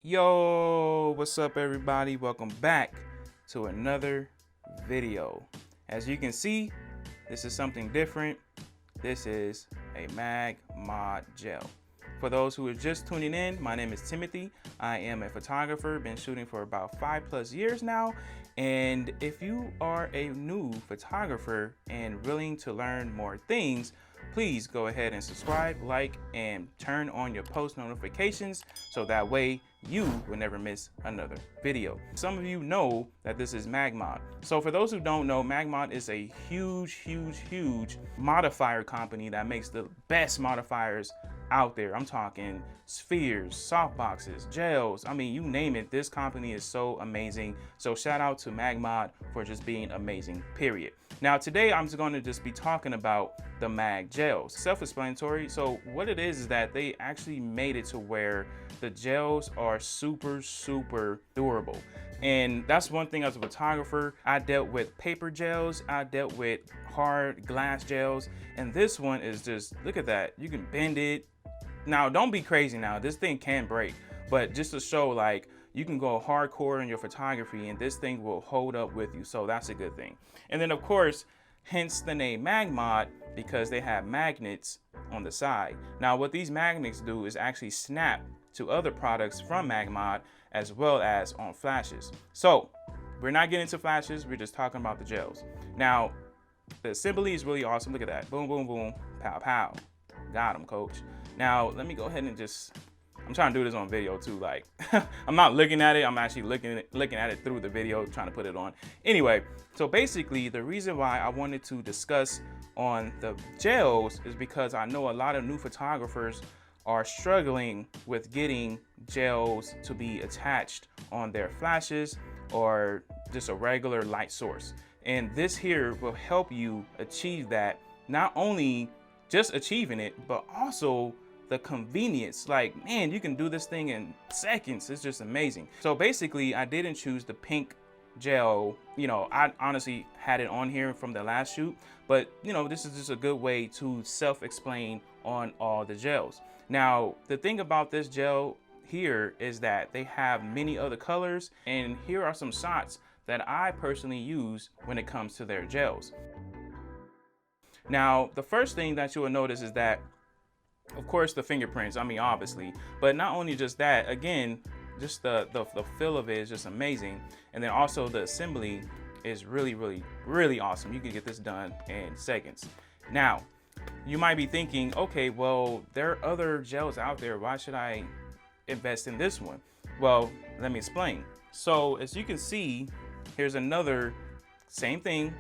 Yo, what's up everybody? Welcome back to another video. As you can see, this is something different. This is a MagMod Gel. For those who are just tuning in, my name is Timothy. I am a photographer, been shooting for about 5+ years now. And if you are a new photographer and willing to learn more things, please go ahead and subscribe, like, and turn on your post notifications so that way you will never miss another video. Some of you know that this is MagMod. So for those who don't know, MagMod is a huge modifier company that makes the best modifiers out there. I'm talking spheres, softboxes, gels, I mean, you name it. This company is so amazing. So shout out to MagMod for just being amazing, period. Now today I'm just going to just be talking about the Mag Gels. Self-explanatory. So what it is that they actually made it to where the gels are super durable. And that's one thing as a photographer. I dealt with paper gels, I dealt with hard glass gels, and this one is just, look at that. You can bend it. Now don't be crazy now, this thing can break, but just to show like you can go hardcore in your photography and this thing will hold up with you. So that's a good thing. And then of course, hence the name MagMod, because they have magnets on the side. Now what these magnets do is actually snap to other products from MagMod as well as on flashes. So we're not getting into flashes, we're just talking about the gels. Now the assembly is really awesome. Look at that. Boom, boom, boom, pow, pow. Got him, coach. Now let me go ahead and just, I'm trying to do this on video too. Like I'm not looking at it, I'm actually looking at it through the video, trying to put it on. Anyway, so basically the reason why I wanted to discuss on the gels is because I know a lot of new photographers are struggling with getting gels to be attached on their flashes or just a regular light source. And this here will help you achieve that, not only just achieving it, but also the convenience. Like, man, you can do this thing in seconds. It's just amazing. So basically I didn't choose the pink gel. You know, I honestly had it on here from the last shoot, but you know, this is just a good way to self-explain on all the gels. Now, the thing about this gel here is that they have many other colors, and here are some shots that I personally use when it comes to their gels. Now, the first thing that you will notice is that, of course, the fingerprints, I mean, obviously, but not only just that, again, just the feel of it is just amazing. And then also the assembly is really awesome. You can get this done in seconds. Now, you might be thinking, okay, well, there are other gels out there. Why should I invest in this one? Well, let me explain. So as you can see, here's another same thing,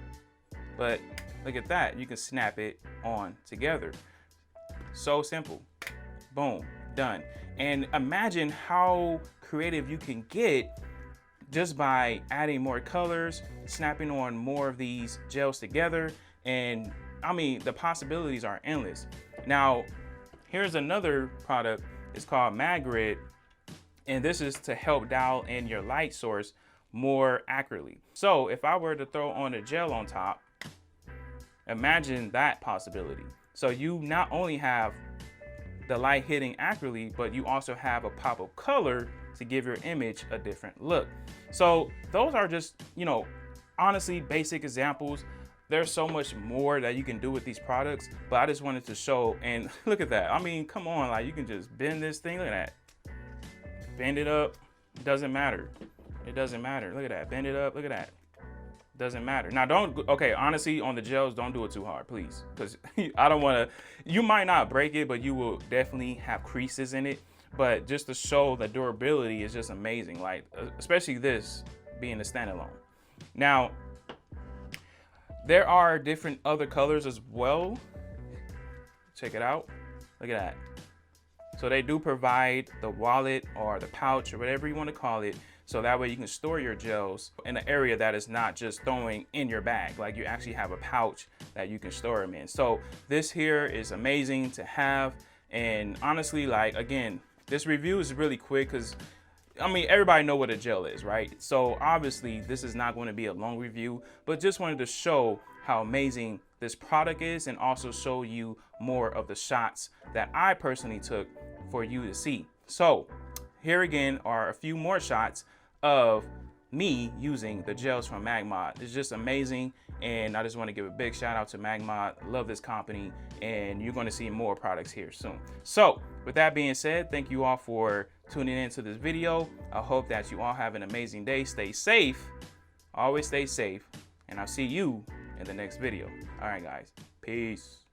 but look at that. You can snap it on together. So simple. Boom, done. And imagine how creative you can get just by adding more colors, snapping on more of these gels together. And I mean, the possibilities are endless. Now, here's another product. It's called Magret, and this is to help dial in your light source more accurately. So if I were to throw on a gel on top, imagine that possibility. So you not only have the light hitting accurately, but you also have a pop of color to give your image a different look. So those are just, you know, honestly basic examples. There's so much more that you can do with these products, but I just wanted to show. And look at that. I mean, come on, like you can just bend this thing. Look at that. Bend it up. Doesn't matter. It doesn't matter. Look at that. Bend it up. Look at that. Doesn't matter. Now okay, honestly, on the gels, don't do it too hard, please. Because I don't want to, you might not break it, but you will definitely have creases in it. But just to show the durability is just amazing. Like, especially this being a standalone. Now, there are different other colors as well. Check it out. Look at that. So they do provide the wallet or the pouch or whatever you want to call it. So that way you can store your gels in an area that is not just throwing in your bag. Like you actually have a pouch that you can store them in. So this here is amazing to have. And honestly, like, again, this review is really quick because I mean, everybody know what a gel is, right? So obviously this is not going to be a long review, but just wanted to show how amazing this product is and also show you more of the shots that I personally took for you to see. So here again are a few more shots of me using the gels from MagMod. It's just amazing, and I just want to give a big shout out to MagMod. I love this company, and you're going to see more products here soon. So with that being said, thank you all for tuning into this video. I hope that you all have an amazing day. Stay safe, always stay safe, and I'll see you in the next video. All right, guys, peace.